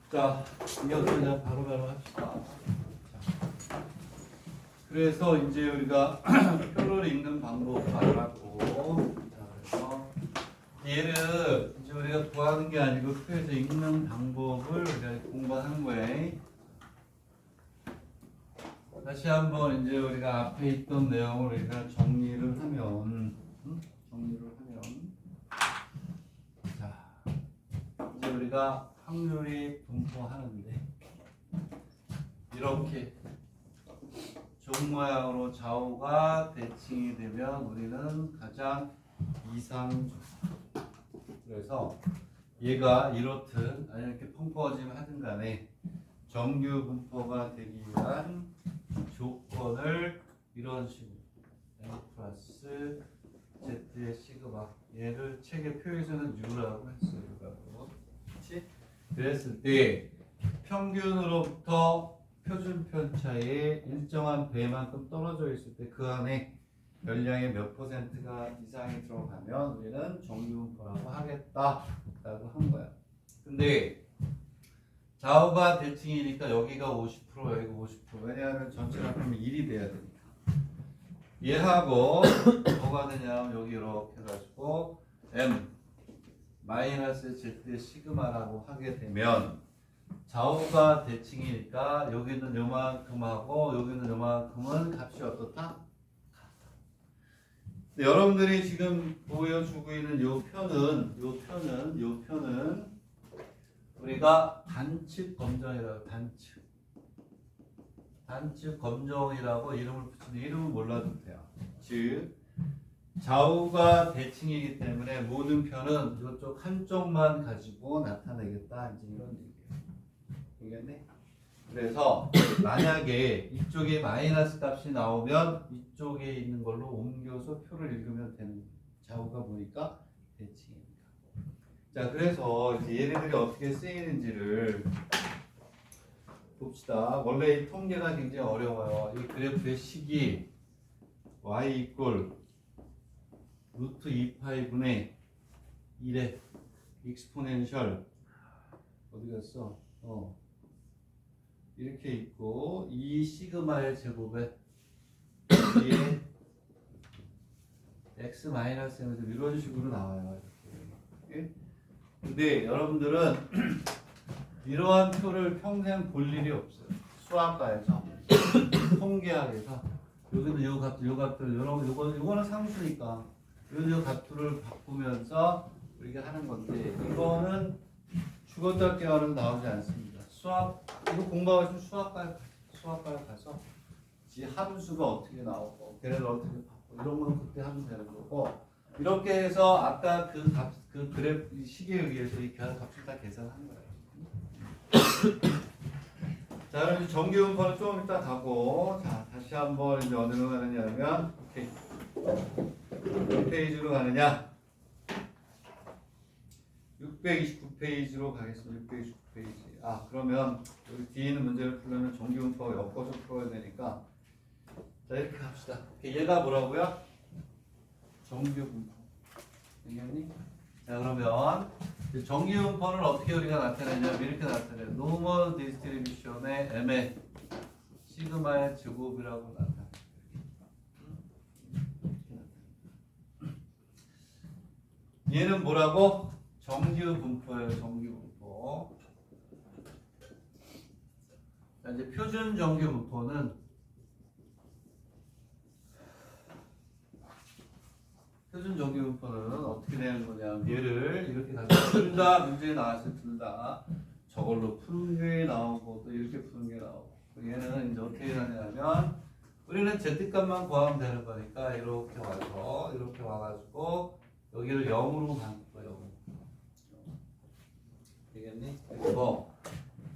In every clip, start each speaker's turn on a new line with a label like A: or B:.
A: 자, 이어서 그냥 바로바로 합시다. 자, 그래서 이제 우리가 표를 읽는 방법 알았고, 자, 그래서 얘를 이제 우리가 구하는 게 아니고 표에서 읽는 방법을 우리가 공부하는 거예요. 다시 한번 이제 우리가 앞에 있던 내용을 우리가 정리를 하면, 자, 이제 우리가 확률이 분포하는데 이렇게 종 모양으로 좌우가 대칭이 되면 우리는 가장 이상적. 그래서 얘가 이렇든 아니면 이렇게 펑퍼짐 하든 간에 정규 분포가 되기 위한 조건을 이런 식으로 N 플러스 Z의 시그마, 얘를 책의 표에서는 U라고 했어요. 그렇지? 그랬을 때 평균으로부터 표준 편차의 일정한 배만큼 떨어져 있을 때 그 안에 열량의 몇 %가 이상이 들어가면 우리는 정규분포라고 하겠다라고 한 거야. 근데 좌우가 대칭이니까 여기가 50% 여기가 50%. 왜냐하면 전체가 그러면 1이 돼야 되니까. 얘하고 뭐가 되냐면 여기 이렇게 해가지고 M 마이너스 Z의 시그마라고 하게 되면 좌우가 대칭이니까 여기는 요만큼하고 여기는 요만큼은 값이 어떻다? 근데 여러분들이 지금 보여주고 있는 요 표는 우리가 단측 검정이라고 단측 검정이라고 이름을 붙이는 이름은 몰라도 돼요. 즉 좌우가 대칭이기 때문에 모든 편은 이쪽 한쪽만 가지고 나타내겠다 이제 이런 얘기예요. 알겠네? 그래서 만약에 이쪽에 마이너스 값이 나오면 이쪽에 있는 걸로 옮겨서 표를 읽으면 되는 거예요. 좌우가 보니까 대칭이니까. 자, 그래서 이제 얘네들이 어떻게 쓰이는지를 봅시다. 원래 이 통계가 굉장히 어려워요. 이 그래프의 식이 y 이꼴 루트 2파이분의 1의 익스포넨셜 어디 갔어? 이렇게 있고 이 시그마의 제곱에 뒤에 x 마이너스 m 이런 식으로 나와요. 이렇게. 근데 여러분들은 이러한 표를 평생 볼 일이 없어요. 수학과에서 통계학에서 여기는 요 값들 여러분 요거는 상수니까 요 값들을 바꾸면서 우리가 하는 건데 이거는 죽었다 깨어는 나오지 않습니다. 수학 이거 공부하시면 수학과에 가서 지 함수가 어떻게 나오고 걔네를 어떻게 바꾸고 이런 건 그때 하면 되는 거고 이렇게 해서 아까 그 그래프 식에 의해서 이 값을 다 계산한 거예요. 자, 그럼 이제 정규분포는 좀 이따 가고, 자, 다시 한번 이제 어디로 가느냐면, 오케이. 몇 페이지로 가느냐? 629페이지로 가겠습니다. 629페이지. 아, 그러면 여기 뒤에 있는 문제를 풀려면 정규분포가 엮어서 풀어야 되니까, 자, 이렇게 갑시다. 얘가 뭐라고요? 정규분포. 알겠니? 자, 그러면 정규분포는 어떻게 우리가 나타내냐면 이렇게 나타내요. 노멀 디스트리뷰션의 m의 시그마의 제곱이라고 나타내요. 얘는 뭐라고? 정규분포예요. 정규분포. 자, 이제 표준 정규분포는 표준 정규분포는 어떻게 되는 거냐? 얘를 이렇게 가지고 둘 다 문제에 나왔을 때 둘 다 저걸로 푸는 게 나오고 또 이렇게 푸는 게 나오고 얘는 이제 어떻게 하냐면 우리는 z값만 구하면 되는 거니까 이렇게 와서 이렇게 와가지고 여기를 0으로 가는 거예요. 되겠니? 그리고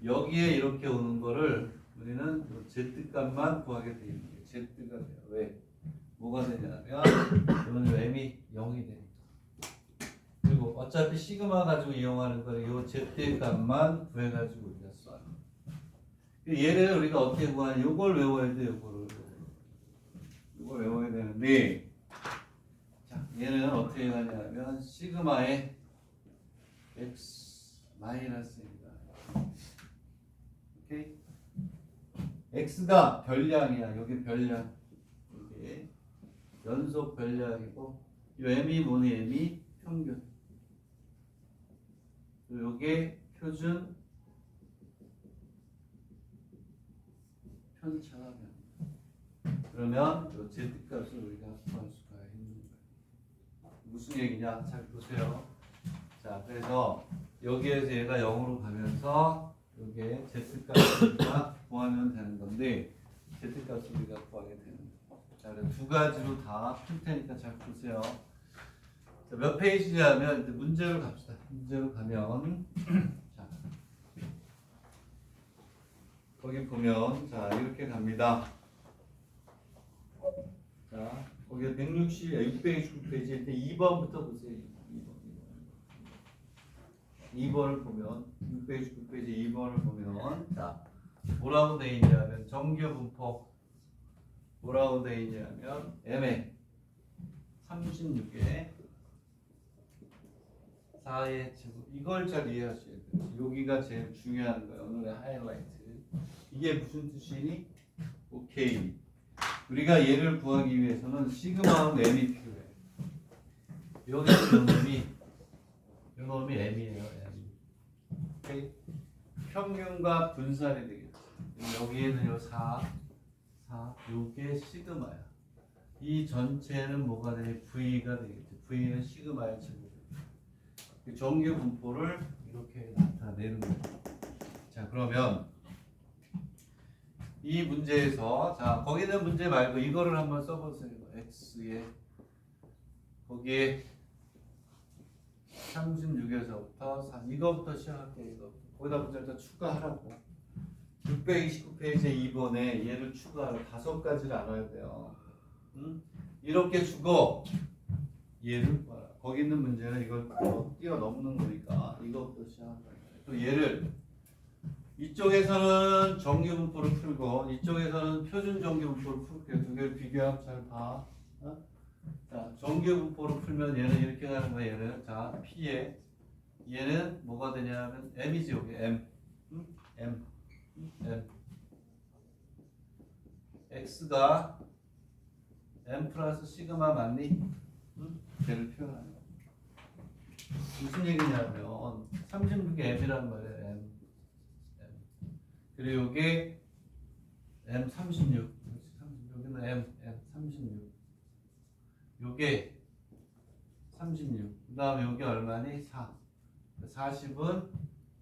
A: 여기에 이렇게 오는 거를 우리는 z값만 구하게 돼 있는 거예요. z가 돼요. 왜? 뭐가 되냐면 이거는 m이 0이 되니까 그리고 어차피 시그마 가지고 이용하는 거는 이 z 값만 구해가지고 우리가 써요. 얘를 우리가 어떻게 구하냐? 이걸 외워야 돼. 이걸 외워야 되는데 자, 얘는 어떻게 하냐면 시그마의 x 마이너스입니다. 오케이? x가 별량이야. 여기 별량. 이게 연속 별량이고 이 m이 뭐니? m이 평균. 요게 표준 편차면. 그러면 요 z값을 우리가 구할 수가 있는 거예요. 무슨 얘기냐? 잘 보세요. 자, 그래서 여기에서 얘가 0으로 가면서 요게 z값을 우리가 구하면 되는 건데 z값을 우리가 구하게 되는 거예요. 자, 그래서 두 가지로 다 풀 테니까 잘 보세요. 자, 몇 페이지냐면 이제 문제로 갑시다. 문제로 가면 자, 거기 보면 자 이렇게 갑니다. 자, 거기 629페이지일 때 2번부터 보세요. 2번을 보면 629페이지 2번을 보면 자 뭐라고 돼 있냐면 정규 분포 뭐라고 돼 있냐면 m에 36에 4의 제곱 이걸 잘 이해하셔야 돼요. 여기가 제일 중요한 거예요. 오늘의 하이라이트. 이게 무슨 뜻이니? 오케이. 우리가 얘를 구하기 위해서는 시그마하고 m이 필요해. 여기 요놈이 m이에요. m. 오케이. 평균과 분산이 되겠지. 여기에는 요 4, 요게 시그마야. 이 전체는 뭐가 되니? V가 되겠지. V는 시그마의 제곱. 정규 분포를 이렇게 나타내는 거예요. 자, 그러면 이 문제에서 자 거기는 문제 말고 이거를 한번 써보세요. x에 거기에 36에서부터 4 이거부터 시작할게요. 이거 거기다 문제를 더 추가하라고. 629페이지 2번에 얘를 추가하라. 5가지를 알아야 돼요. 이렇게 주고 얘를 봐라. 거기 있는 문제는 이걸 뛰어넘는 거니까 이거부터 시작할 거예요. 또 얘를 이쪽에서는 정규 분포를 풀고 이쪽에서는 표준 정규 분포를 풀게요. 두 개를 비교하면 잘 봐. 자, 정규 분포를 풀면 얘는 이렇게 가는 거야. 얘는 자 P에 얘는 뭐가 되냐면 M이지 여기 M. M. X가 M 플러스 시그마 맞니? 걔를 표현하는 거야. 무슨 얘기냐면 36의 M이란 말이야. M. 그리고 이게 M36 여기는 M36 요게 36 그 다음에 요게 얼마니? 4 40은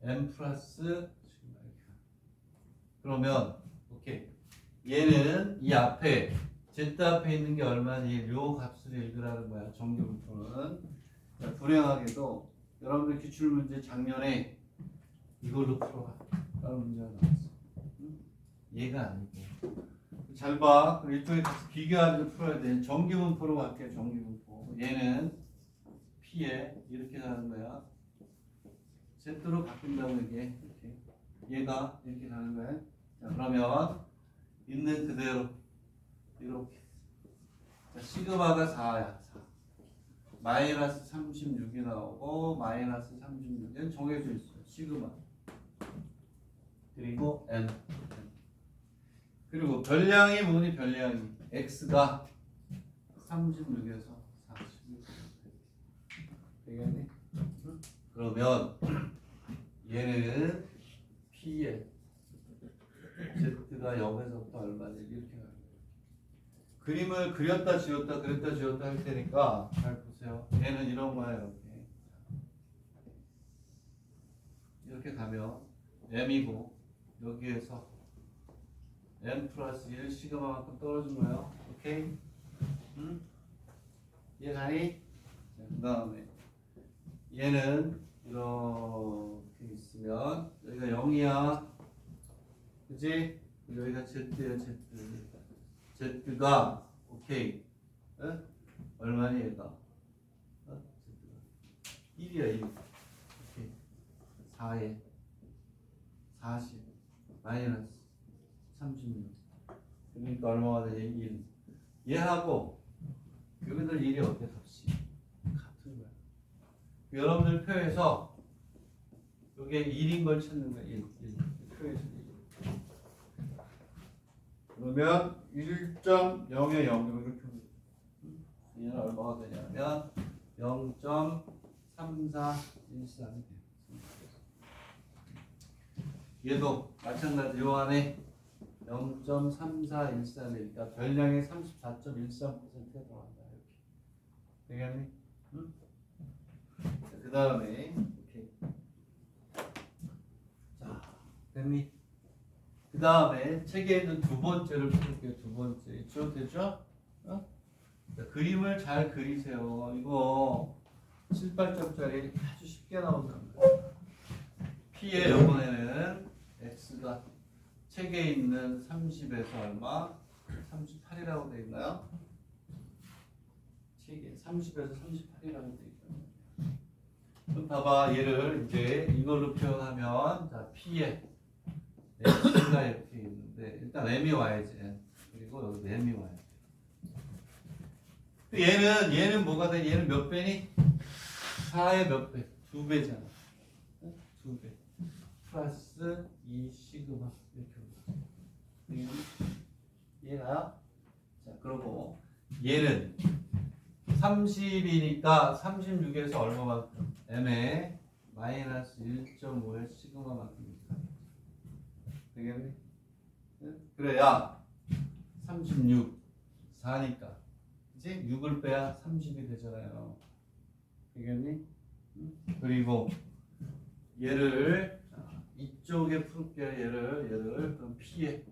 A: M 플러스 그러면 오케이 얘는 이 앞에 Z 앞에 있는 게 얼마니? 요 값을 읽으라는 거야. 정규 분포는. 불행하게도 여러분들 기출문제 작년에 이걸로 풀어라 라는 문제가 나왔어. 얘가 아니고 잘 봐. 이쪽에 같이 비교하면서 풀어야 돼. 정규 분포로 갈게요. 정규 분포. 얘는 P에 이렇게 가는 거야. Z로 바뀐다고 이게 이렇게. 얘가 이렇게 가는 거야. 자, 그러면 있는 그대로 이렇게. 자, 시그마가 4야. 4. 마이너스 36이 나오고 마이너스 36은 정해져 있어요. 시그마. 그리고 n. 그리고 별량이 뭐니? 별량이 x가 36에서 40. 되겠니? 그러면 얘는 p에 z가 0에서부터 얼마지? 이렇게 가는 거예요. 그림을 그렸다 지웠다 그렸다 지웠다 할 테니까 잘 보세요. 얘는 이런 거야. 이렇게 가면 m이고 여기에서 m 플러스 1 시그마만큼 떨어진 거예요. 오케이? 이해가니? 그 다음에 얘는 이렇게 있으면 여기가 0이야. 그치? 여기가 z야 z. z가 오케이. 에? 얼마니 얘가? z가 1이야 1. 오케이. 4에 40 마이너스 36 그러니까 얼마가 되냐 1. 얘하고 여기들 1이 어때 값이? 같은 거야. 여러분들 표에서 이게 1인 걸 찾는 거야. 1. 표에서 1. 그러면 1.0에 0이면 이렇게 얘는 얼마가 되냐면 0.3413이 돼요. 얘도 마찬가지 요 안에 0.3413이니까 별량의 34.13%에 들어간다. 이렇게 되겠니? 응? 그 다음에 이렇게 자 됐니? 그 다음에 책에 있는 두 번째를 풀게요. 두 번째 이쪽 되죠? 어? 자, 그림을 잘 그리세요. 이거 7, 8점짜리 아주 쉽게 나오는 거예요. P의 이번에는 X가 책에 있는 30에서 얼마? 38이라고 되어 있나요? 책에 30에서 38이라고 되어 있잖아요. 그럼 봐봐, 얘를 이제 이걸로 표현하면 자 P의 X가 이렇게 있는데 일단 M이 와야지. 그리고 여기 M이 와야지. 얘는 뭐가 돼? 얘는 몇 배니? 4의 몇 배? 2배잖아. 2배. 플러스 2 시그마 이렇게 오죠. 얘가 자 그러고 얘는 30이니까 36에서 얼마만큼? M에 마이너스 1.5의 시그마만큼이니까 되겠니? 그래야 36 4니까 이제 6을 빼야 30이 되잖아요. 되겠니? 그리고 얘를 이쪽에 풀게요. 얘를 그럼 P에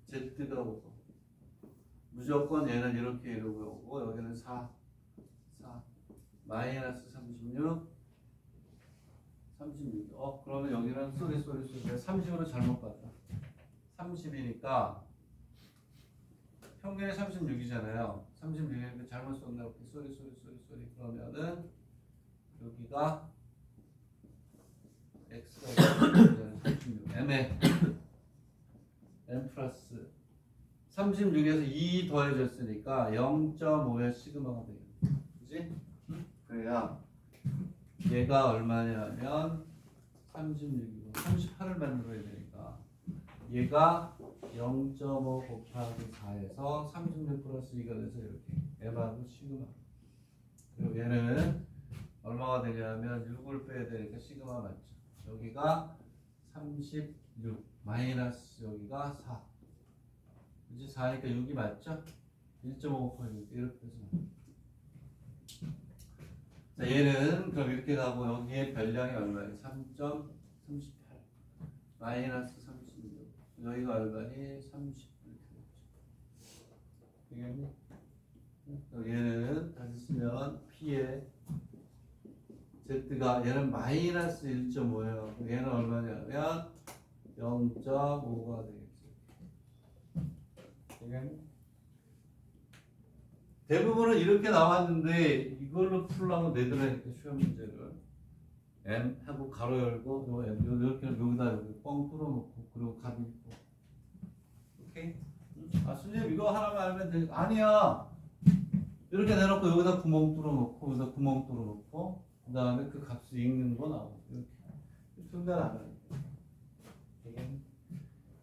A: Z가 오고 무조건 얘는 이렇게 오고 여기는 4 마이너스 36 그러면 여기는 쏘리 30으로 잘못 봤다. 30이니까 평균이 36이잖아요. 36이니까 잘못 썼나 이렇게 쏘리 그러면은 여기가 X가 36 M에 M 플러스 36에서 2 더해졌으니까 0.5의 시그마가 되겠네. 그치? 그래야 얘가 얼마냐면 36이고 38을 만들어야 되니까 얘가 0.5 곱하기 4에서 36 플러스 2가 돼서 이렇게 M하고 시그마. 그리고 얘는 얼마가 되냐면 6을 빼야 되니까 시그마 맞죠. 여기가 36 마이너스 여기가 4 이제 4니까 6이 맞죠? 1.5 곱하기 이렇게 해서 자 얘는 그럼 이렇게 가고 여기에 별량이 얼마예요? 3.38 마이너스 36 여기가 얼마니? 30 이렇게 되겠니? 얘는 다시 쓰면 P의 Z가 얘는 마이너스 1.5예요. 얘는 얼마냐면 0.5가 되겠죠. 대부분은 이렇게 나왔는데 이걸로 풀려면 내들어야니까 시험 문제를 M 하고 가로 열고 요 M 이렇게 여기다 여기 뻥 뚫어놓고 그리고 값 있고 오케이? 아 선생님 이거 하나만 알면 돼. 아니야. 이렇게 내놓고 여기다 구멍 뚫어놓고 여기다 구멍 뚫어놓고 그 다음에 그 값을 읽는 거 나오고 이렇게 중단 안 하니까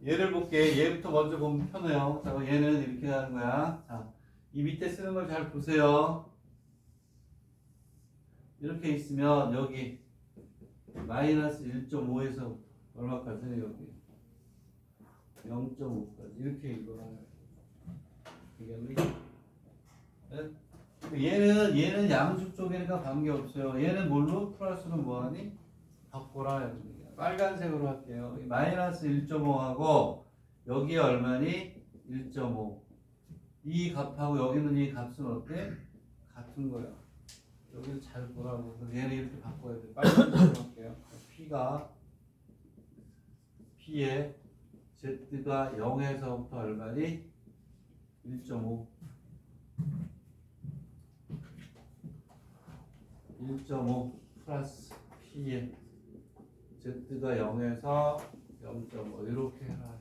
A: 얘를 볼게. 얘부터 먼저 보면 편해요. 자, 얘는 이렇게 하는 거야. 자, 이 밑에 쓰는 걸 잘 보세요. 이렇게 있으면 여기 마이너스 1.5에서 얼마까지? 여기 0.5까지 이렇게 읽어놔요. 이게 얘는 양수 쪽이니까 관계 없어요. 얘는 뭘로 플러스로 뭐하니? 바꿔라. 빨간색으로 할게요. 마이너스 1.5하고 여기 얼마니? 1.5. 이 값하고 여기는 이 값은 어때? 같은 거야. 여기를 잘 보라고. 얘는 이렇게 바꿔야 돼. 빨간색으로 할게요. P의 Z가 0에서부터 얼마니? 1.5. 1.5 플러스 P의 Z가 0에서 0.5 이렇게 해라.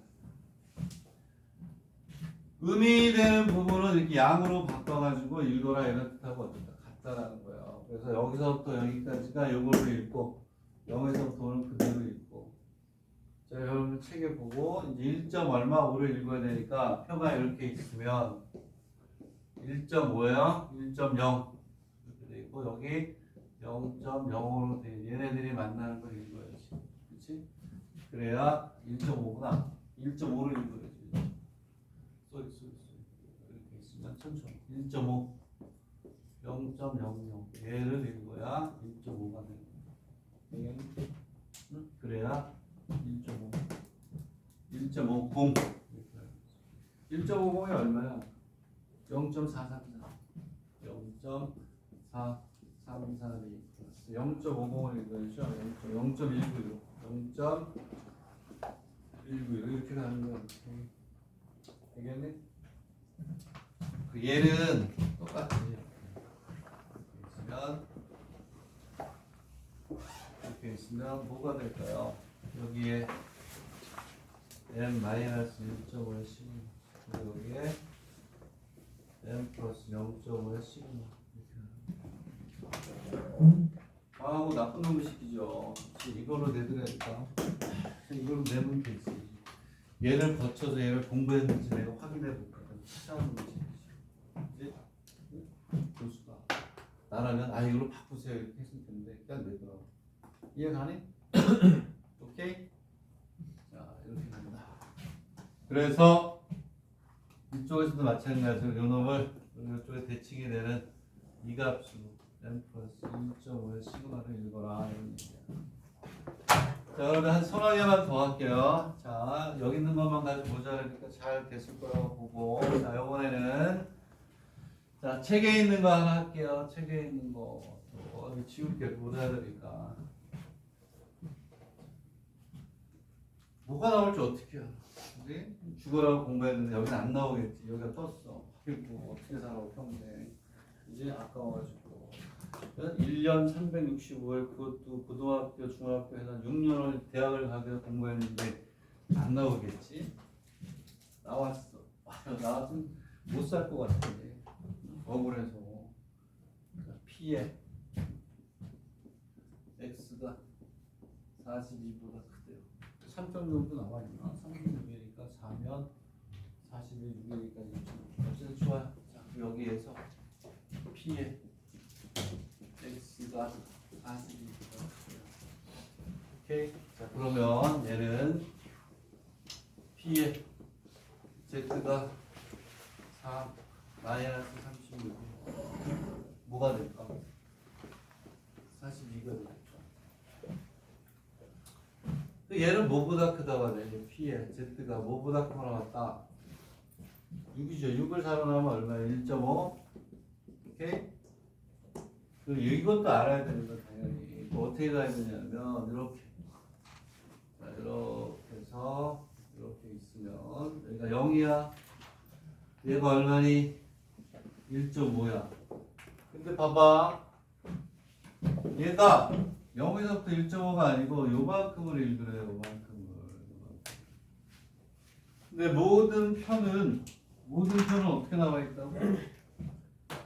A: 의미되는 부분은 이렇게 양으로 바꿔가지고 읽어라 이런 뜻하고 어쨌든 같다라는 거예요. 그래서 여기서부터 여기까지가 이걸로 읽고 0에서부터는 그대로 읽고 자, 여러분 책에 보고 이제 1점 얼마 5를 읽어야 되니까 표가 이렇게 있으면 1.5야 1.0 이렇게 돼 있고 여기 0.05로 돼 있는 얘네들이 만나는 걸 읽어야지. 그렇지? 그래야 1.5구나. 1.5를 읽어야지. 쏘리. 이렇게 있으면 천천히 1.5 0.00 얘를 읽어야 1.5가 되는 거야. 응? 그래야 1.5 1.50 1.50이 얼마야? 0.434 0.4332 플러스 0.50을 읽어야죠. 0.196 0.196 이렇게 가는 거야. 되겠니? 그 얘는 똑같이 이렇게 있으면 뭐가 될까요? 여기에 m-1.5의 시그마 그리고 여기에 m 플러스 0.5의 시그마 이렇게 하고 나쁜 놈을 시키죠. 이걸로 내드려야겠다. 이걸로 내면 되지. 얘를 거쳐서 얘를 공부했는지 내가 확인해 볼까? 찾아오는 거지. 이제 교수가 나라면 이걸로 바꾸세요 이렇게 했을 텐데 그냥 내더라고. 이해가니? 오케이? 자 이렇게 된다. 그래서 이쪽에서도 마찬가지로 요 놈을 이쪽에 대칭이 되는 이 값으로 m 플러스 1.5의 시그마를 읽어라 이런 얘기야. 자 그러면 한 서너 개만 더 할게요. 자 여기 있는 것만 가지고 모자라니까 잘 됐을 거라고 보고 자 이번에는 자 책에 있는 거 하나 할게요. 책에 있는 거 또 지울게 못 해야 되니까 뭐가 나올지 어떻게 알아? 그지? 죽어라고 공부했는데 여기는 안 나오겠지. 여기가 떴어. 뭐 어떻게 살아 평생. 이제 아까워가지고 1년 365일 그것도 고등학교 중학교에서 6년을 대학을 가서 공부했는데 안 나오겠지. 나왔어. 나왔으면 못 살 것 같아. 억울해서 P에 X가 42보다 크대요. 3점 정도 나와 있나? 36이니까 4면 41, 6이니까 6점. 어쨌든 좋아요. 자, 여기에서 P에 X가 42보다 크대요. 오케이. 자, 그러면 얘는 P에 Z가 4 마이너스 36 뭐가 될까? 42가 될까? 얘는 뭐보다 크다고 하네. P에 Z가 뭐보다 크고 나왔다. 6이죠. 6을 살아나면 얼마야? 1.5. 오케이? 이것도 알아야 되는 거 당연히. 어떻게 가야 되냐면 이렇게. 자, 이렇게 해서 이렇게 있으면 여기가 0이야. 얘가 얼마니? 1.5야. 근데 봐봐. 얘가 0에서부터 1.5가 아니고 요만큼을 읽으래요. 요만큼을. 근데 모든 편은 어떻게 나와 있다고?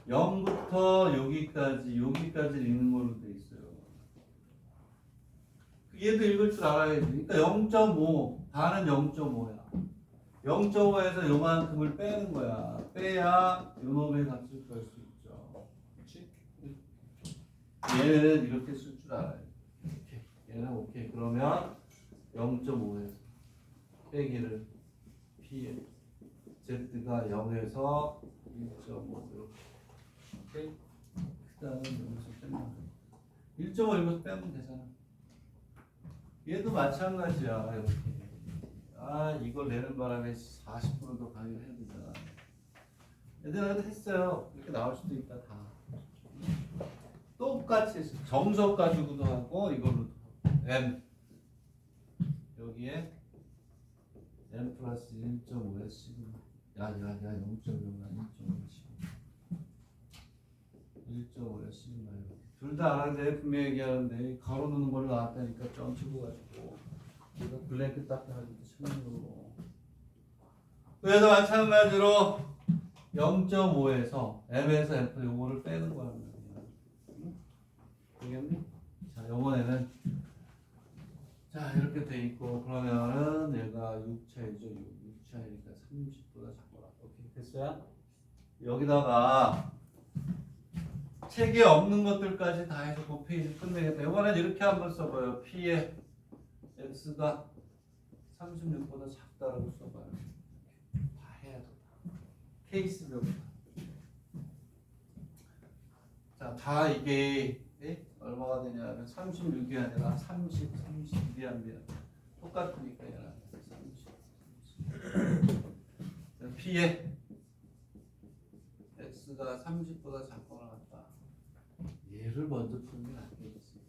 A: 0부터 여기까지 읽는 걸로 돼 있어요. 얘도 읽을 줄 알아야지. 그러니까 0.5, 반은 0.5야. 0.5에서 요만큼을 빼는 거야. 빼야 요놈의 값을 구할 수 있죠. 그렇지? 얘는 이렇게 쓸 줄 알아요. 오케이. 얘는 오케이. 그러면 0.5에서 빼기를 P에 Z가 0에서 1.5 이렇게. 오케이. 그 다음에 여기서 빼면 1.5 여기서 빼면 되잖아. 얘도 마찬가지야. 이렇게. 이걸 내는 바람에 40%도 강의를 해야 되잖아. 얘들한테 했어요. 이렇게 나올 수도 있다. 다. 똑같이 했어. 정석 가지고도 하고 이걸로도 하고. M 여기에 M 플러스 1.5에 시그마. 야 0.0가 1.5에 시그마. 1.5에 시그마. 둘 다 알아야 분명히 얘기하는데 가로 넣는 걸로 나왔다니까 점 찍어가지고 이거 블랭크 딱 해가지고 찾는 거고. 그래서 마찬가지로 0.5에서 M에서 F 요거를 빼는 거란 말이야. 되겠니? 자, 요번에는 자 이렇게 돼 있고 그러면은 됐어요? 여기다가 책에 없는 것들까지 다 해서 곱페이지 끝내겠다. 이번엔 이렇게 한번 써봐요. P의 X가 36보다 작다라고 써봐요. 다 해야 돼. 케이스별로. 자, 다 이게 얼마가 되냐면 36이 아니라 32 미안. 똑같으니까 얘는 30. P의 X가 30보다 작거나 같다. 얘를 먼저 푸는 게 낫겠지.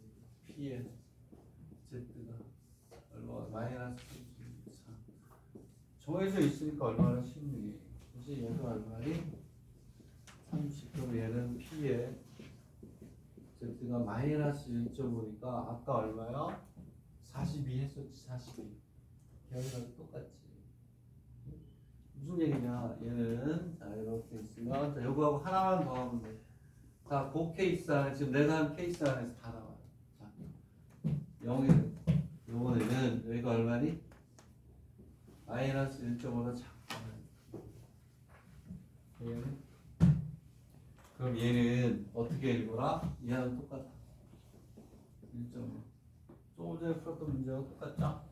A: P의 Z가 얼마가 마이너스 33. 정해져 있으니까 얼마나 16이. 그래서 얘는 얼마니? 30. 그럼 얘는 P의 Z가 마이너스 1.5니까 아까 얼마요? 42 했었지. 42. 걔랑 똑같지. 무슨 얘기냐? 얘는 자 이렇게 있으면 자 요거하고 하나만 더 하면 돼. 자, 그 케이스 안에 지금 내가 한 케이스 안에서 다 나와요. 자, 0이 요거는 여기가 얼마니? 마이너스 1.5로 작다. 얘는 그럼 얘는 어떻게 읽어라? 얘랑 똑같아. 1.5. 조금 전에 풀었던 문제와 똑같죠?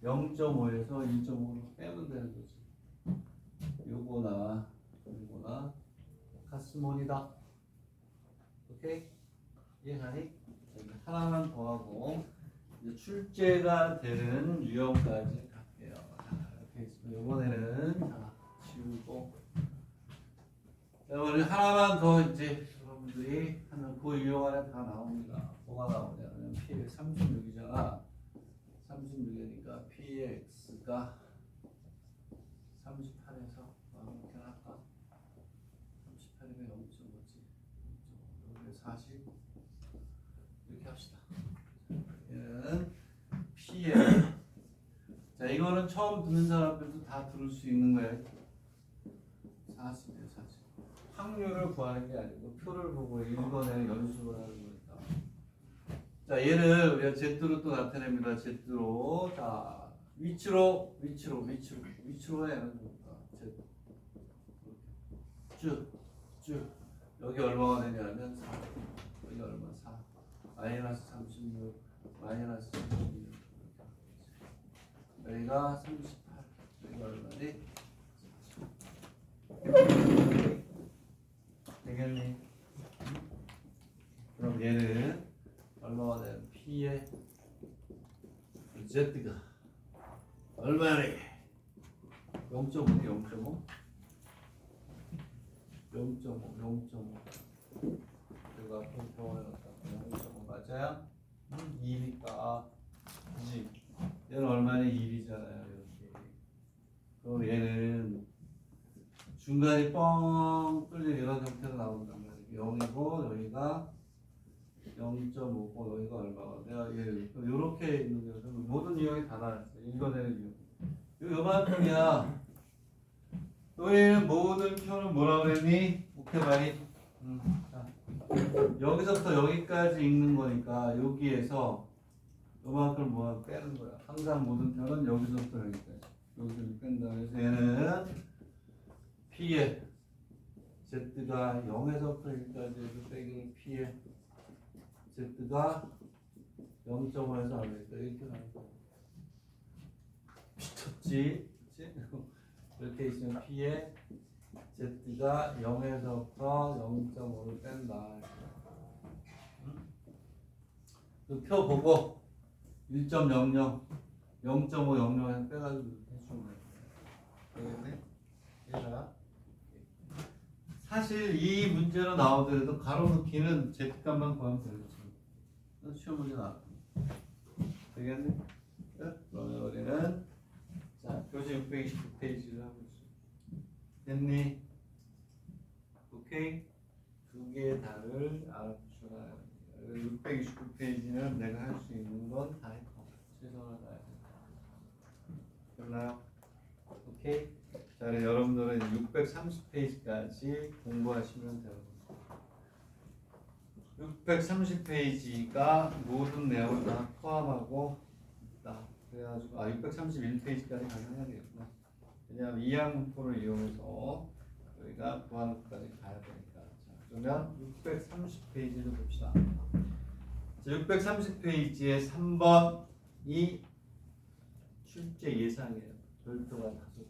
A: 0.5에서 1.5로 빼면 되는 거지. 요거나 카스몬이다. 오케이? 이해가니? 하나만 더 하고 이제 출제가 되는 유형까지 갈게요. 자, 이렇게 있으면 이번에는 자, 지우고 이번에 하나만 더 이제 여러분들이 하면 그 유형 안에 다 나옵니다. 뭐가 나오냐면 P의 36이잖아. 36이니까 P의 X가 38에서 이렇게 할까? 38이면 0.5지. 0.5. 40 이렇게 합시다. 얘는 P의 자 이거는 처음 듣는 사람들도 다 들을 수 있는 거예요. 40이에요, 40. 확률을 구하는 게 아니고 표를 보고 읽어내는 연습을 하는 거니까. 자 얘를 우리가 Z로 또 나타냅니다. Z로 자 위치로 해야 되니까 쭉 여기 얼마가 되냐면 4 여기 얼마 4 마이너스 36 마이너스 36 여기가 38 여기가 얼마니? 되겠니? 그럼 얘는 얼마가 되면 P의 Z가 얼마니? 0.5니 0.5? 0.5 내가 앞에 병원에 갔다 0.5 맞아요? 2니까 그지? 얘는 얼마니? 1이잖아요 이렇게. 그럼 얘는 중간에 뻥 뚫린 이런 형태로 나온단 말이에요. 0이고 여기가 0.5고 여기가 얼마가 내가 얘를 이렇게 있는 거죠. 모든 유형이 다 나왔어요. 읽어내는 유형. 요만큼이야. 너희는 모든 표는 뭐라 그랬니? 오케이 바이. 자, 여기서부터 여기까지 읽는 거니까 여기에서 요만큼 뭐 빼는 거야. 항상 모든 표는 여기서부터 여기까지. 여기서 뺀다. 그래서 얘는 P의 Z가 0에서부터 여기까지 해서 빼기 P의 Z가 0.5에서 안 되니까 이렇게 나올 거야. 미쳤지? 그치? 이렇게 있으면 P의 Z가 0에서부터 0.5를 뺀다. 그 표 보고 1.00, 0.500에서 빼가지고 해주면 돼. 되겠네? 얘들아. 사실 이 문제로 나오더라도 가로놓기는 Z값만 구하면 되겠지. 시험 문제 나왔다. 되겠네? 그러면 우리는 자 교재 629페이지를 하고 있어. 됐니? 오케이? 두 개의 답을 알아주라. 629페이지는 내가 할 수 있는 건 다 했고 최선을 다해야 된다. 됐나요? 오케이? 자, 여러분들은 630페이지까지 공부하시면 돼요. 630페이지가 모든 내용을 다 포함하고 있다. 그래가지고 631페이지까지 가능해야 되겠구나. 왜냐하면 이항문법을 이용해서 저희가 구하는 것까지 가야 되니까. 자, 그러면 630페이지를 봅시다. 자, 630페이지에 3번이 출제 예상이에요. 별도가 5개.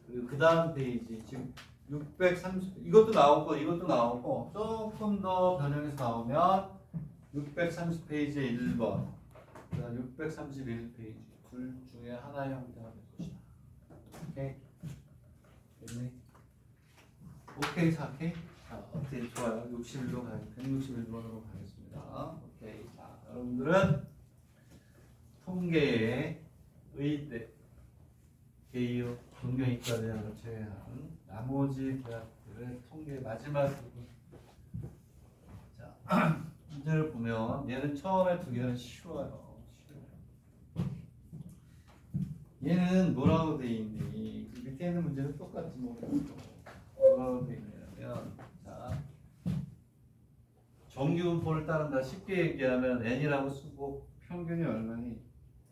A: 그리고 그 다음 페이지 지금 630 이것도 나오고 조금 더 변형해서 나오면 630페이지에 1번, 그다음 631페이지 둘 중에 하나의 형태가 될 것이다. 오케이? 됐니? 오케이, 4K? 자, 오케이, 좋아요. 61로 161번으로 가겠습니다. 오케이. 자, 여러분들은 통계의 의대, 개요, 동명이과 대학을 제외한 나머지 대학들의 통계 마지막 부분. 자, 문제를 보면 얘는 처음에 두 개는 쉬워요. 얘는 뭐라고 돼 있니? 그 밑에 있는 문제는 똑같지 뭐. 뭐라고 돼 있냐면, 자, 정규분포를 따른다. 쉽게 얘기하면 n이라고 쓰고 평균이 얼마니?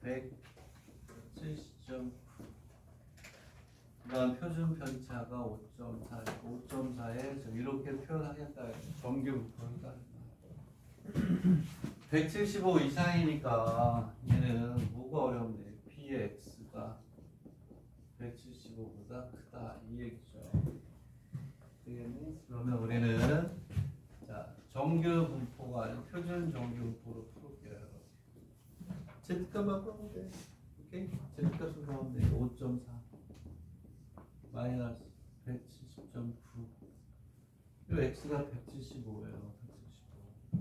A: 170.9. 그다음 표준 편차가 5.4. 5.4에 이렇게 표현하겠다. 정규분포를 따른다. 175 이상이니까 얘는 뭐가 어렵네. P의 X가 175보다 크다 이 얘기죠. 그러면 우리는 자 정규 분포가 아니라 표준 정규 분포로 풀게요. Z값만 보면 돼. 오케이? Z값을 보면 돼. 5.4 마이너스 170.9. 이 X가 175예요. 175.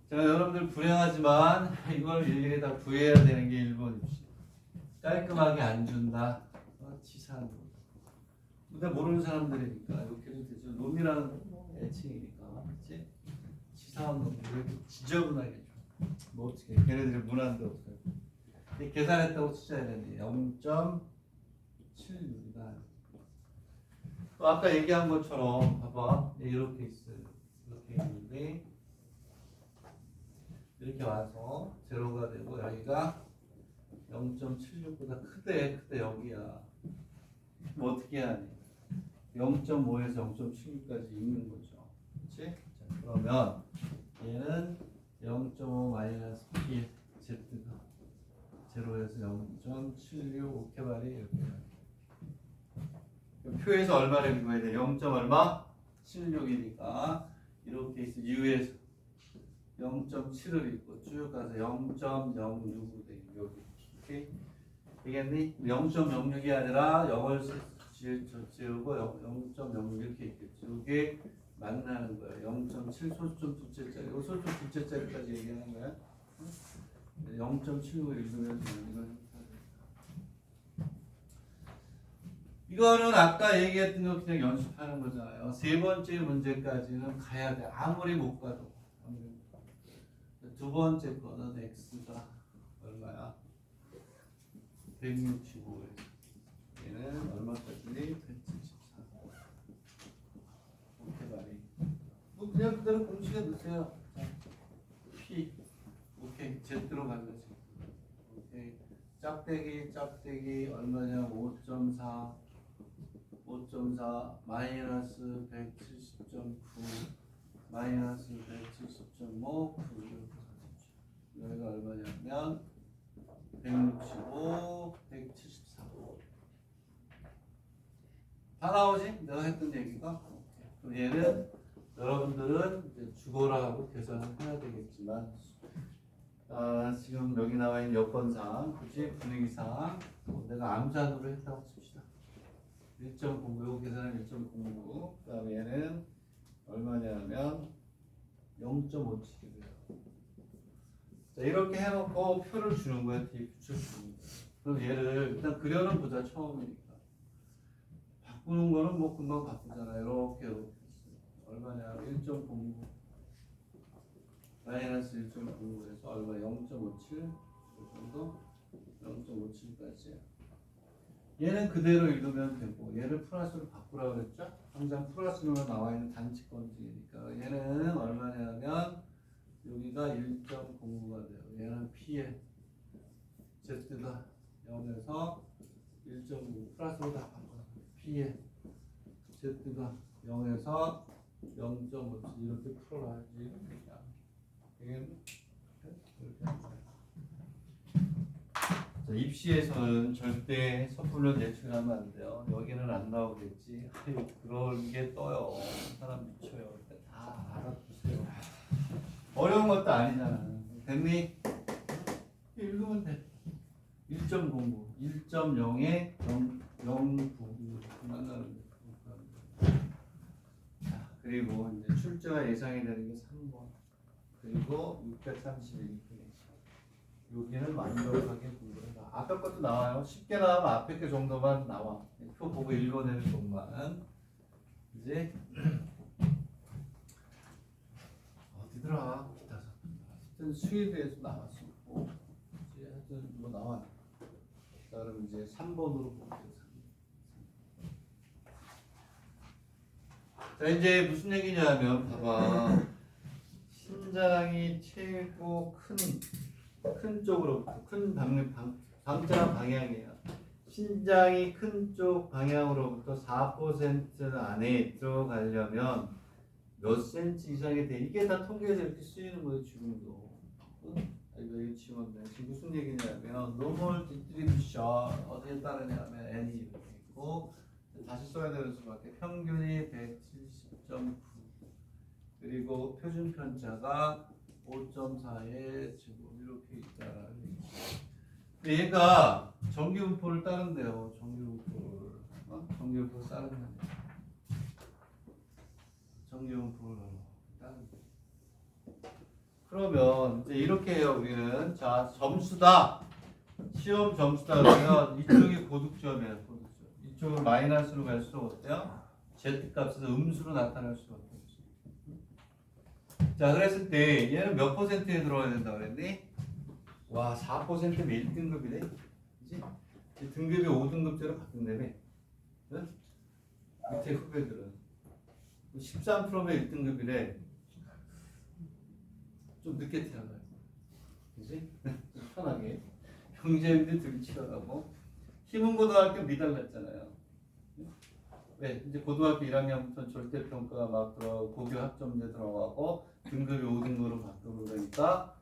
A: 자, 여러분들 불행하지만 이걸 일일이 다 구해야 되는 게 1번입니다. 깔끔하게 안 준다. 치사한 거. 근데 모르는 사람들이니까 이렇게 해도 되죠. 놈이라는 건 애칭이니까. 그렇지? 치사한 놈 이렇게 지저분하게 줘. 뭐 어떻게 걔네들이 문화인데 어떻게 계산했다고 치셔야 되는데 0.76이다. 또 아까 얘기한 것처럼 봐봐. 이렇게 있어요. 이렇게 있는데 이렇게 와서 제로가 되고 여기가 0.76보다 크대 여기야. 뭐 어떻게 해야 하니? 0.5에서 0.76까지 읽는 거죠. 그렇지? 자, 그러면 얘는 0.5 마이너스 P Z가 제로에서 0.76 오케바리 이렇게. 표에서 얼마를 구해야 돼? 0. 얼마? 76이니까 이렇게 있어. U에서 0.7을 읽고 쭉 가서 0.06으로 돼 여기. 오케이? 되겠니? 0.06이 아니라 0을 지우고 0.06 이렇게 있겠죠. 이게 만나는 거예요. 0.7 소수점 둘째짜리. 이 소수점 둘째짜리까지 얘기하는 거야. 0.75 읽으면 되는 건. 이거는 아까 얘기했던 거 그냥 연습하는 거잖아요. 세 번째 문제까지는 가야 돼. 아무리 못 가도. 두 번째 거는 x가 얼마야? 165에 얘는 얼마까지? 174. 오케이 말이. 뭐 그냥 그대로 공식에 넣으세요. p 오케이 Z로 가면서 오케이 짝대기 얼마냐? 5.4 마이너스 170.9 마이너스 170.5 여기가 얼마냐면 165 174 다 나오지? 내가 했던 얘기가. 그럼 얘는 여러분들은 이제 죽어라 하고 계산을 해야 되겠지만 지금 여기 나와 있는 여건상 굳이 분위기상 내가 암산으로 했다고 칩시다. 1.09 계산은 1.09. 그 다음에 얘는 얼마냐면 0.57이 돼요. 자, 이렇게 해놓고 표를 주는 거야. 뒤에 붙여주는 거야. 그럼 얘를 일단 그려는 보자. 처음이니까. 바꾸는 거는 뭐 금방 바꾸잖아. 이렇게 얼마냐 1.09 마이너스 1.09에서 얼마 0.57 이 정도 0.57까지. 얘는 그대로 읽으면 되고 얘를 플러스로 바꾸라고 그랬죠? 항상 플러스로 나와 있는 단치권지니까 얘는 얼마냐면 여기가 1.09가 돼요. 얘는 P에 Z가 0에서 1.9 0에서 0.5 이렇게 풀어놔야지. 되겠네? 이렇게 하는 거야. 자, 입시에서는 절대 섣불로 내출하면 안 돼요. 여기는 안 나오겠지. 아유, 그런 게 떠요. 사람 미쳐요. 다 알아두세요. 어려운 것도 아니잖아. 됐니? 읽으면 돼. 1.09, 1.0에 0.09 만나는데. 자, 그리고 이제 출제가 예상이 되는 게 3번. 그리고 631. 여기는 완벽하게 공부를 해라. 앞에 것도 나와요. 쉽게 나오면 앞에 게 정도만 나와. 표 보고 읽어내는 것만. 이제 어디더라? 하여튼 수에 대해서 나왔었고 이제 하여튼 뭐 나와. 자, 그럼 이제 3번으로 볼게요. 자, 이제 무슨 얘기냐면 봐봐. 신장이 최고 큰 쪽으로부터 큰 방자 방향이에요. 신장이 큰 쪽 방향으로부터 4% 안에 들어가려면 몇 센치 이상이 돼? 이게 다 통계에서 이렇게 쓰이는 거예요. 지금도. 이거 지웠네. 지금 무슨 얘기냐면 노멀 디스트리뷰션 어디에 따르냐면 n이 이렇게 있고 다시 써야 되는 수밖에 평균이 170.9 그리고 표준 편차가 5.4의 제곱 이렇게 있다. 근데 얘가 정기분포를 따른대요. 정기분포를 따른다. 정기분포를 따른다. 그러면 이제 이렇게 해요. 우리는 자 점수다. 시험 점수다. 그러면 이쪽이 고득점이에요. 고득점. 이쪽은 마이너스로 갈수록 어때요? Z 값에서 음수로 나타날 수밖에 없어요. 자, 그랬을 때 얘는 몇 퍼센트에 들어가야 된다고 그랬니? 와, 4%면 1등급이네. 그치? 등급이 5등급제로 바뀐다며. 응? 밑에 후배들은 13%면 1등급이래. 좀 늦게 태어나요. 그치? 편하게. 경쟁들 들이치러가고. 희문고등학교 미달났잖아요. 왜? 이제 고등학교 1학년부터 절대평가가 막 들어가고 고교 학점제 들어가고 등급이 5등급으로 바뀌고 그러니까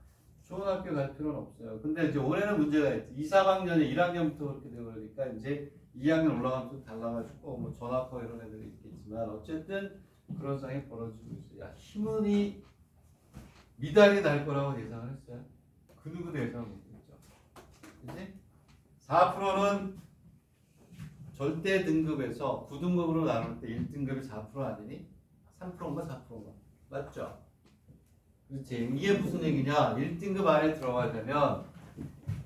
A: 좋은 학교 갈 필요는 없어요. 근데 이제 올해는 문제가 있지. 2, 4학년에 1학년부터 그렇게 되고 그러니까 이제 2학년 올라가면 좀 달라가지고 뭐 전학하고 이런 애들이 있겠지만 어쨌든 그런 상황이 벌어지고 있어요. 야, 희문이 미달이 날 거라고 예상을 했어요. 그 누구도 예상을 못했죠. 그치? 4%는 절대 등급에서 9등급으로 나눌 때 1등급이 4% 아니니? 3%인가 4%인가? 맞죠? 그렇지. 이게 무슨 얘기냐? 1등급 안에 들어가려면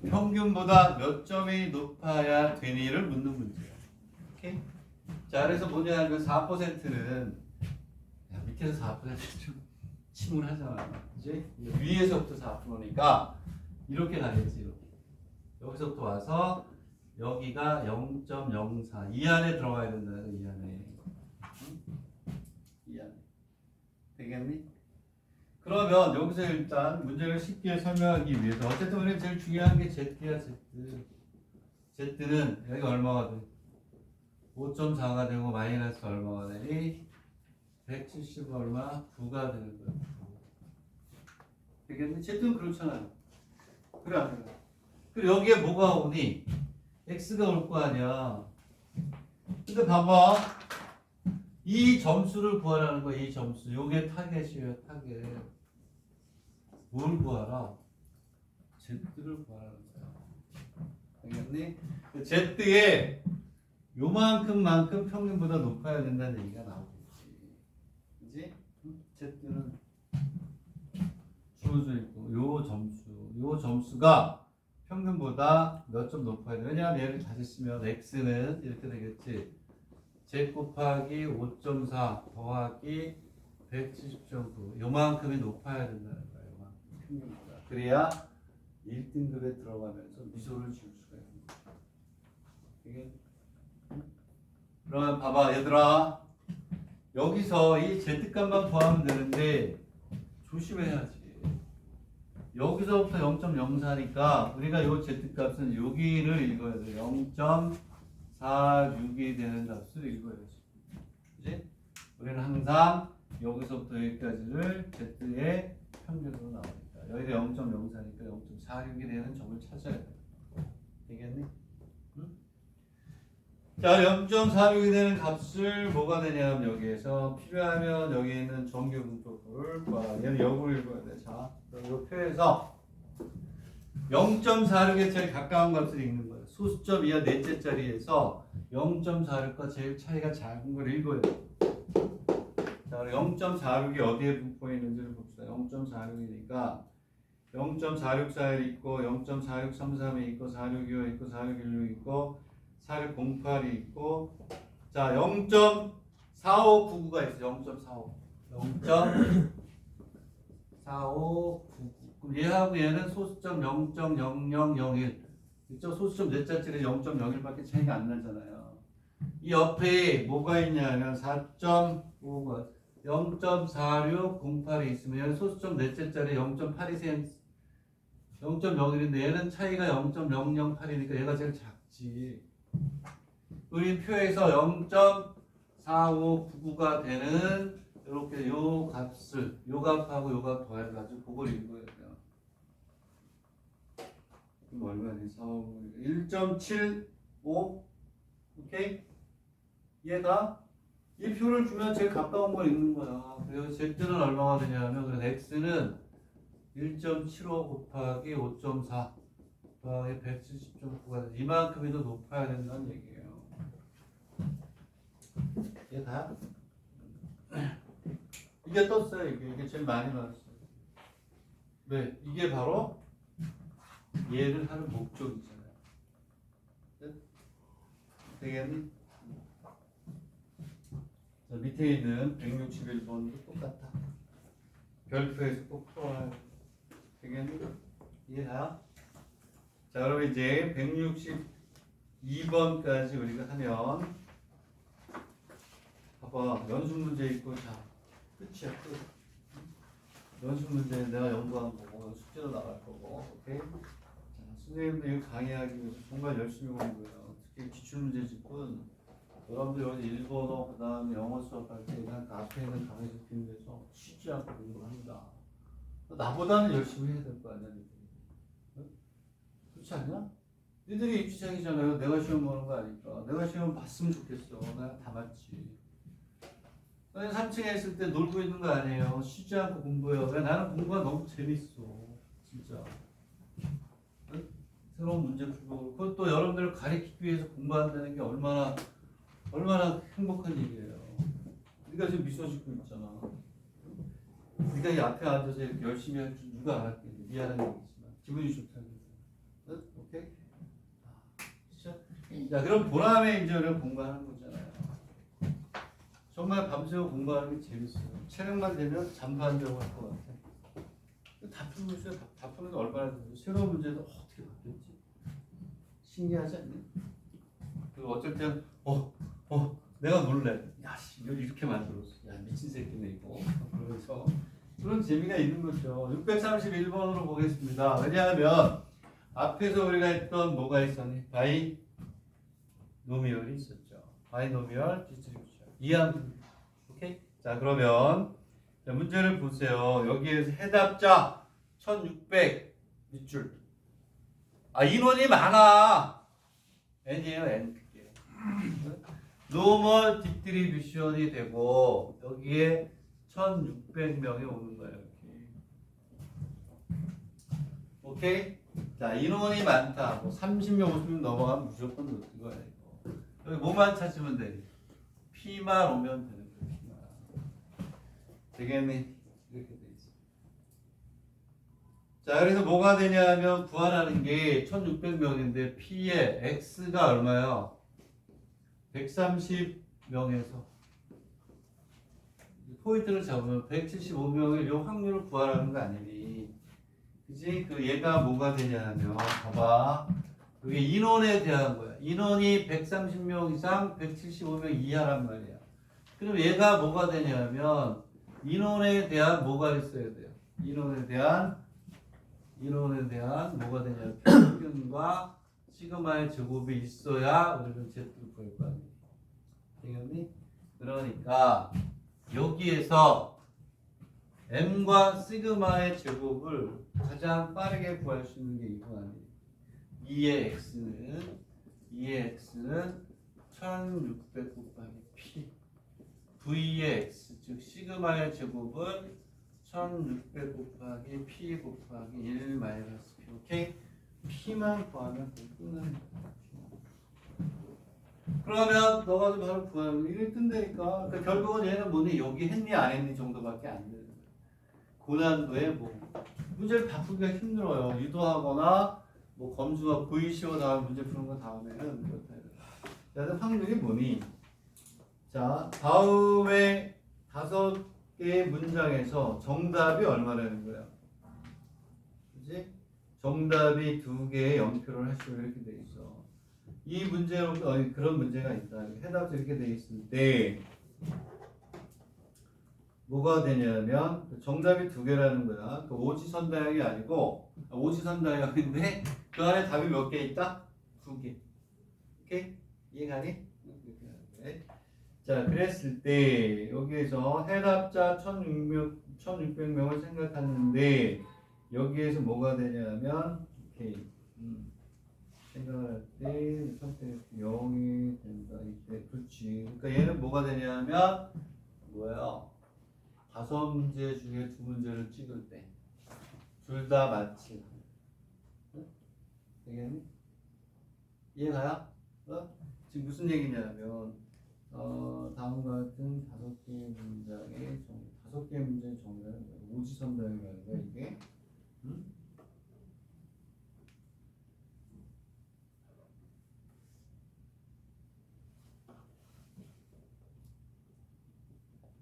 A: 평균보다 몇 점이 높아야 되니를 묻는 문제야. 오케이? 자, 그래서 뭐냐면 4%는 밑에서 4%는 좀 침울하잖아. 이제 위에서부터 4%니까 이렇게 가겠지. 이렇게. 여기서부터 와서 여기가 0.04 이 안에 들어가야 된다는 이 안에. 이 안에. 되겠니? 그러면 여기서 일단 문제를 쉽게 설명하기 위해서 어쨌든 우리는 제일 중요한 게 Z야. Z는 여기가 얼마가 돼? 5.4가 되고 마이너스 얼마가 되니? 170 얼마? 9가 되는 거야. 되겠니? Z는 그렇잖아요. 그래 안 그래? 그리고 여기에 뭐가 오니? X가 올 거 아니야. 근데 봐봐. 이 점수를 구하라는 거야. 이 점수. 요게 타겟이에요. 타겟. 뭘 구하라? Z를 구하라는 거야. 알겠니? Z에 요만큼만큼 평균보다 높아야 된다는 얘기가 나오겠지. 그지? Z는 주어져 있고 요 점수가 평균보다 몇 점 높아야 돼. 왜냐하면 얘를 다시 쓰면 x는 이렇게 되겠지. z 곱하기 5.4 더하기 170.9 요만큼이 높아야 된다는 거야. 요만큼 평균보다. 그래야 1등급에 들어가면서 미소를 지을 수가 있는 거야. 이게 그러면 봐봐 얘들아. 여기서 이 z값만 구하면 되는데 조심해야지. 여기서부터 0.04니까 우리가 요 z값은 여기를 읽어야 돼. 0.46이 되는 값을 읽어야지. 그지? 우리는 항상 여기서부터 여기까지를 Z의 평균으로 나오니까 여기가 0.04니까 0.46이 되는 점을 찾아야 돼. 되겠니? 응? 자, 0.46이 되는 값을 뭐가 되냐면 여기에서 필요하면 여기 있는 정규 분포를 봐. 얘는 역을 읽어야 돼. 자, 이거 표에서 0.46에 제일 가까운 값을 읽는 거예요. 소수점 이하 넷째 자리에서 0.46과 제일 차이가 작은 걸 읽어야 돼. 자, 0.46이 어디에 분포해 있는지를 봅시다. 0.46이니까 0.464에 있고 0.4633에 있고 465에 있고 4616에 있고 4608이 있고 자 0.4599가 있어. 0.4599 그럼 얘하고 얘는 소수점 0.0001 이쪽 소수점 넷 자체는 0.01밖에 차이가 안 나잖아요. 이 옆에 뭐가 있냐면 4.5가 0.4608이 있으면 소수점 넷째 자리 0.82cm 0.01인데 얘는 차이가 0.008이니까 얘가 제일 작지. 우리 표에서 0.4599가 되는 이렇게 요 값을 요 값하고 요 값 더해가지고 그걸 읽어야 돼요. 그럼 얼마니? 1.75 오케이? 얘가 이 표를 주면 제일 가까운 걸 읽는 거야. 그래서 Z는 얼마가 되냐면 그래서 X는 1.75 곱하기 5.4 더하기 170.9가 돼. 이만큼이 더 높아야 된다는 얘기예요. 이게 다? 이게 떴어요. 이게 제일 많이 나왔어요. 네, 이게 바로 얘를 하는 목적이잖아요. 되겠니? 자, 밑에 있는 161번도 똑같아. 별표에서 꼭 풀어야 되겠니? 이해가? 자, 그럼 이제 162번까지 우리가 하면 봐봐. 연습 문제 있고 자, 끝이야. 끝. 연습 문제는 내가 연구한 거고 숙제도 나갈 거고 오케이? 자, 선생님들 이거 강의하기 위해서 정말 열심히 공부해요. 특히 기출문제 집은 여러분들 여기 일본어 그 다음에 영어 수업할 때 그냥 그 앞에 있는 강의 집히는 데서 쉬지 않고 공부를 합니다. 나보다는 열심히 해야 될 거 아니야, 니들이. 응? 그렇지 않냐? 니들이 입시생이잖아요. 내가 시험 보는 거 아니까. 내가 시험 봤으면 좋겠어. 내가 다 봤지. 너는 3층에 있을 때 놀고 있는 거 아니에요. 쉬지 않고 공부해요. 왜? 나는 공부가 너무 재밌어. 진짜. 응? 새로운 문제 풀고 그것도 여러분들을 가르치기 위해서 공부한다는 게 얼마나 행복한 일이에요. 네가 지금 미소 짓고 있잖아. 네가 이 앞에 앉아서 이렇게 열심히 할 줄 누가 알았겠니? 미안한 얘기지만 기분이 좋다는 거야. 응? 오케이? 자, 그럼 보람의 인정을 공부하는 거잖아요. 정말 밤새워 공부하는 게 재밌어요. 체력만 되면 잠도 안 자고 할 것 같아. 다 풀고 있어요. 다 푸는 게 얼마나 되는데 새로운 문제도 어떻게 바뀌었지? 신기하지 않니? 그리고 어쩔 땐 내가 놀래. 야, 씨, 이걸 이렇게 만들었어. 야, 미친 새끼네 이거. 그러면서 그런 재미가 있는 거죠. 631번으로 보겠습니다. 왜냐하면 앞에서 우리가 했던 뭐가 있었니? 바이노미얼이 있었죠. 바이노미얼 디스트리뷰션. 이해하면 오케이? 자, 그러면 자, 문제를 보세요. 여기에서 해답자 1600 밑줄. 아, 인원이 많아. n이에요, n. 노멀 디스트리뷰션이 되고 여기에 1600명이 오는 거예요. 이렇게. 오케이? 자, 인원이 많다. 뭐 30명, 50명 넘어가면 무조건 넣는 거야. 이거. 여기 뭐만 찾으면 돼? P만 오면 되는 거야. P만. 되겠니? 이렇게 돼 있어. 자, 그래서 뭐가 되냐면 구하라는 게 1600명인데 P의 X가 얼마예요? 130명에서 포인트를 잡으면 175명의 요 확률을 구하라는 거 아니니? 그지? 그 얘가 뭐가 되냐면 봐봐. 이게 인원에 대한 거야. 인원이 130명 이상 175명 이하란 말이야. 그럼 얘가 뭐가 되냐면 인원에 대한 뭐가 있어야 돼요? 인원에 대한 뭐가 되냐면 평균과 시그마의 제곱이 있어야 우리는 Z를 구할 거 아니야. 되겠니? 그러니까 여기에서 m과 시그마의 제곱을 가장 빠르게 구할 수 있는 게 이거 아니에요. 2의 x는 1600 곱하기 p v의 x 즉 시그마의 제곱은 1600 곱하기 p 곱하기 1 마이너스 p. 오케이? p만 구하면 끝나는 거야. 그러면 너가 바로 구하는 이게 뜬다니까. 그러니까 결국은 얘는 뭐니 여기 했니 안 했니 정도밖에 안 되는 거야. 고난도에 뭐 문제를 바꾸기가 힘들어요. 유도하거나 뭐 검수가 V시오 다음 문제 푸는 거 다음에는 그렇다. 그래서 확률이 뭐니? 자 다음에 5개의 문장에서 정답이 얼마라는 거야? 그지? 정답이 2개의 0표를 하시고 이렇게 돼 있어. 이 문제로 그런 문제가 있다. 해답도 이렇게 돼 있을 때 뭐가 되냐면 정답이 2개라는 거야. 그 오지선다형이 아니고 오지선다형인데 그 안에 답이 몇 개 있다? 2개. 오케이? 이해가니? 자, 그랬을 때 여기에서 해답자 1600명을 생각하는데 여기에서 뭐가 되냐면 오케이. 생각을 할 때 선택 0이 된다. 이때 그렇지. 그러니까 얘는 뭐가 되냐면 뭐야? 5문제 중에 2문제를 찍을 때 둘 다 맞지. 응? 되겠니? 이해가요? 지금 무슨 얘기냐면 다음과 같은 5개의 문장의 5개의 문제의 정답은 오지선다형이라는 거야 이게. 응?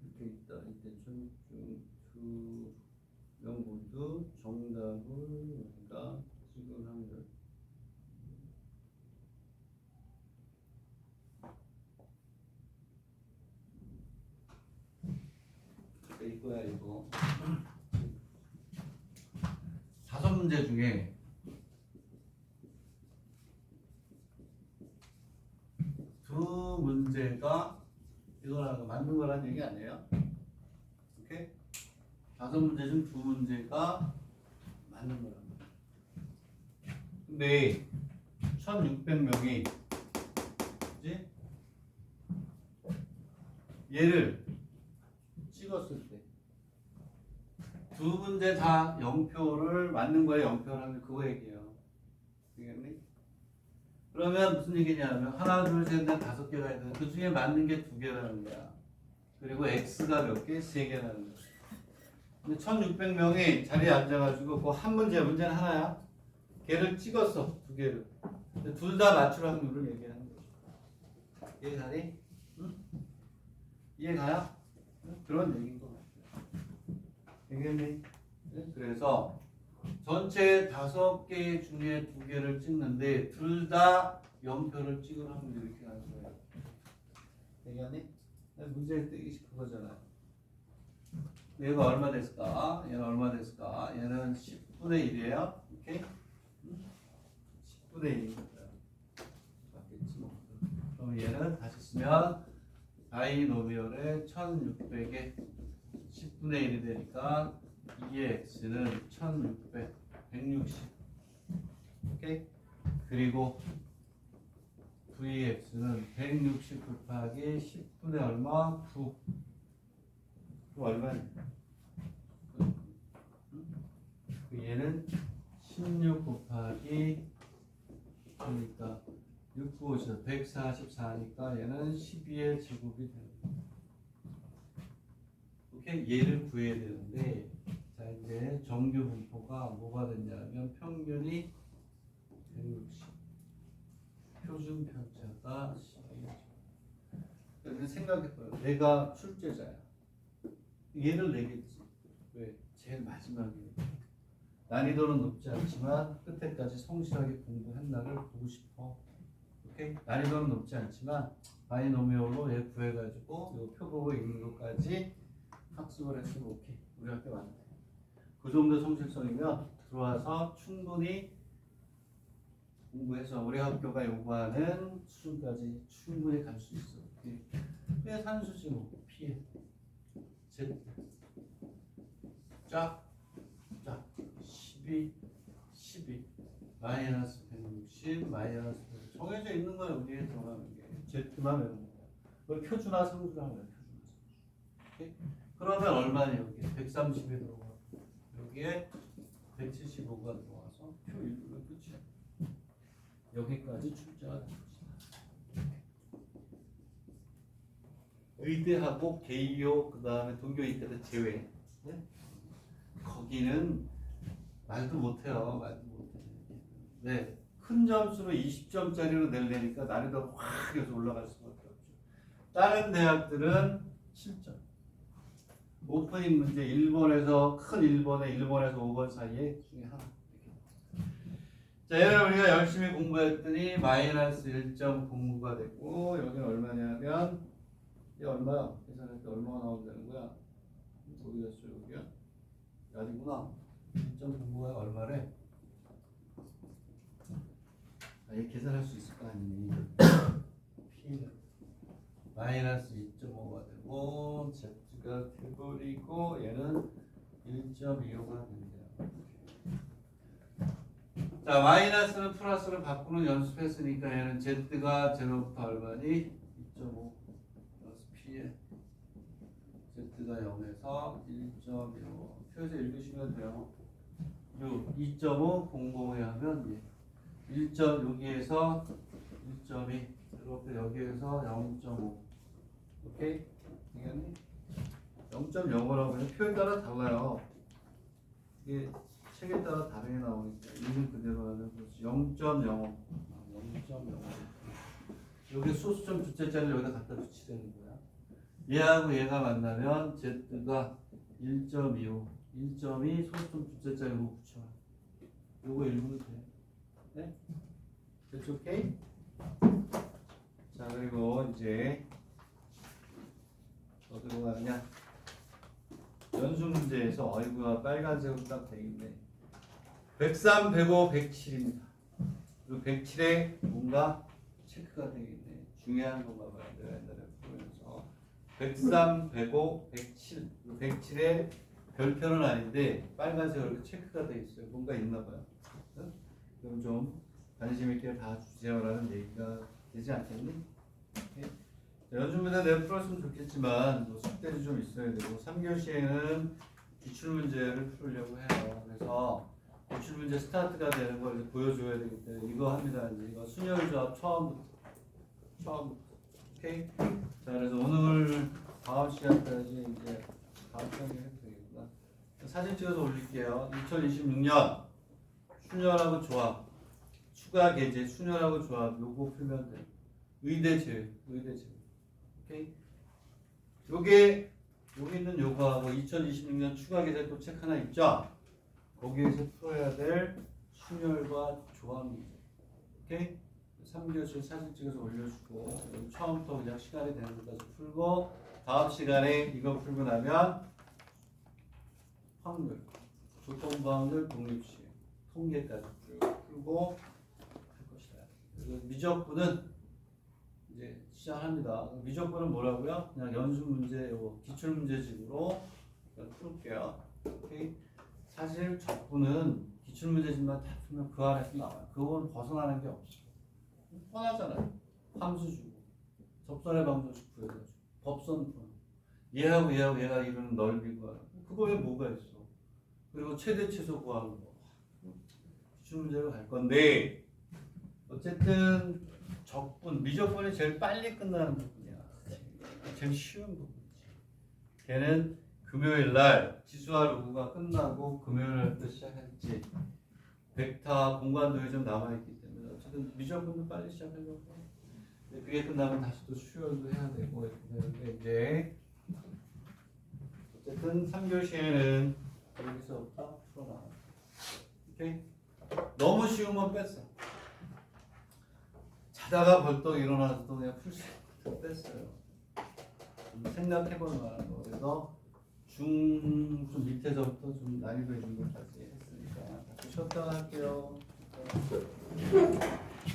A: 이렇게 있다. 이때 두 명모두 정답을 우리가 찍을 확률. 이거야 이거. 5문제 중에 두 문제가 이거랑 맞는 거란 얘기 아니에요? 오케이? 5문제 중 2문제가 맞는 거란 말이야. 근데 1600명이 그지? 얘를 찍었을 때 두 문제 다 0표를 맞는 거에 0표를 하면 그거 얘기예요. 되겠니? 그러면 무슨 얘기냐면 하나, 둘, 셋, 넷, 5개가 있는데 그 중에 맞는 게 2개라는 거야. 그리고 X가 몇 개? 3개라는 거야. 근데 1600명이 자리에 앉아가지고 그 한 문제는 하나야. 걔를 찍었어. 2개를. 둘 다 맞출 확률을 얘기하는 거죠. 이해가니? 응? 이해가요? 응? 그런 얘기인 것 같아요. 되겠니? 그래서 전체 5개 중에 2개를 찍는데 둘 다 0표를 찍을 확률이 이렇게 가는 거예요. 되겠니? 문제를 뜨기 그거잖아요. 얘가 얼마 됐을까? 얘는 얼마 됐을까? 얘는 10분의 1이에요. 오케이? 10분의 1입니다. 맞겠지 뭐. 그럼 얘는 다시 쓰면 바이노미얼의 1600에 10분의 1이 되니까 2의 x는 1600, 160. 오케이? 그리고 vx는 160 곱하기 10분의 얼마? 9. 그 얼마냐? 얘는 16 곱하기 그러니까 6, 9, 50, 144니까 얘는 12의 제곱이 되는 거야. 오케이? 얘를 구해야 되는데 자 이제 정규 분포가 뭐가 됐냐면 평균이 160 표준 편차가 12. 그래서 생각해봐요. 내가 출제자야. 얘를 내겠지. 왜? 제일 마지막에 난이도는 높지 않지만 끝에까지 성실하게 공부했나를 보고 싶어. 오케이? 난이도는 높지 않지만 바이노미얼로 얘 구해가지고 이 표 보고 읽는 것까지 학습을 했으면 오케이. 우리 학교 맞네. 그 정도 성실성이면 들어와서 충분히 공부해서 우리 학교가 요구하는 수준까지 충분히 갈 수 있어. 왜 산수지 뭐 피해. Z 쫙 12 마이너스 160 마이너스 100 정해져 있는 거 여기에 들어가는 게 Z만 외우는 거야. 그걸 표준화 상수라고 해요. 오케이? 그러면 얼마냐 여기 130에 들어가 여기에 175가 들어와서 표 1부는 끝이야. 여기까지 출제가 됩니다. 의대하고 개요 그 다음에 동교 이때도 제외. 네? 거기는 말도 못해요. 말도 못해. 네, 큰 점수로 20점짜리로 내려니까 난이도가 확 해서 올라갈 수밖에 없죠. 다른 대학들은 7점. 오프닝 문제 1번에서 큰 1번에 1번에서 5번 사이에 중에 하나. 자, 얘는 우리가 열심히 공부했더니 마이너스 1점 공부가 됐고 여기는 얼마냐면 이게 얼마야? 계산할 때 얼마가 나온다는 거야? 어디 갔어 여기야? 아니구나. 1점 공부가 얼마래? 아, 얘 계산할 수 있을 거 아니니? P는 마이너스 2.5가 되고 Z가 돼버리고 얘는 1.25가 된대요. 자, 마이너스는 플러스로 바꾸는 연습했으니까 얘는 Z가 제로부터 얼마니? 2.5 플러스 P에 Z가 0에서 1.15 표에서 읽으시면 돼요. 2.5 공공에 하면 1점 여기에서 1.2 이렇게 여기에서 0.5 오케이? 이게는 0.05라고 해서 표에 따라 달라요. 이게 책에 따라 다르게 나오니까 읽은 그대로 하면 0.05 여기 소수점 주체자를 여기다 갖다 붙이는 거야. 얘하고 얘가 만나면 Z가 1.25 1.2 소수점 주체자 이거 붙여. 요거 읽으면 돼. 네? 됐죠? 오케이? 자, 그리고 이제 어디로 가느냐? 연수 문제에서 어이구야 빨간색으로 딱 되어있네. 103, 105, 107입니다. 그리고 107에 뭔가 체크가 되어있네. 중요한 것만 봐야 돼. 옛날에 보면서 103, 105, 107 107에 별표는 아닌데 빨간색으로 이렇게 체크가 되어 있어요. 뭔가 있나 봐요. 그럼 좀 관심 있게 봐주세요라는 얘기가 되지 않겠니? 연습문제 내가 풀었으면 좋겠지만 뭐 숙제도 좀 있어야 되고 3교시에는 기출문제를 풀려고 해요. 그래서 기출문제 스타트가 되는 걸 이제 보여줘야 되기 때문에 이거 합니다. 이제 이거 순열조합 처음부터 오케이? 자, 그래서 오늘 다음 시간까지 이제 다음 시간에 해도 되겠구나. 사진 찍어서 올릴게요. 2026년 순열하고 조합 추가 계제 순열하고 조합 요거 풀면 돼. 의대 제외 오케이? 요게 여기 있는 요거하고 2026년 추가 계제 또 책 하나 있죠? 거기에서 풀어야 될 순열과 조합 문제. 오케이? 3교시 사진 찍어서 올려주고 처음부터 그냥 시간이 되는 것까지 풀고 다음 시간에 이거 풀고 나면 확률, 교통부 확률, 독립시 통계까지 풀고 할 것이다. 그리고 미적분은 이제 시작합니다. 미적분은 뭐라고요? 그냥 연수 문제, 기출 문제집으로 풀게요. 오케이? 사실 적분은 기출 문제집만 다 풀면 그 안에서 나와요. 그건 벗어나는 게 없어. 뻔하잖아요. 함수 주고 접선의 방정식 구해가지고 법선 푸는 얘하고 얘가 이루는 넓이 구하는 그거에 뭐가 있어. 그리고 최대 최소 구하는 거 기출 문제로 갈 건데 어쨌든 적분, 미적분이 제일 빨리 끝나는 부분이야. 제일 쉬운 부분이지. 걔는 금요일 날 지수와 로그가 끝나고 금요일 날부터 시작했지. 벡터 공간도에 좀 남아있기 때문에 어쨌든 미적분도 빨리 시작하려고 해. 그게 끝나면 다시 또 수열도 해야 되고 이렇게 이제 어쨌든 3교시에는 여기서부터 풀어나가. 오케이? 너무 쉬우면 뺐어. 자다가 벌떡 일어나서 또 그냥 풀 수 있는 뺐어요. 생각해볼 만한 거. 그래서 좀 밑에서부터 좀 난이도 있는 것까지 했으니까 다시 쉬었다가 할게요.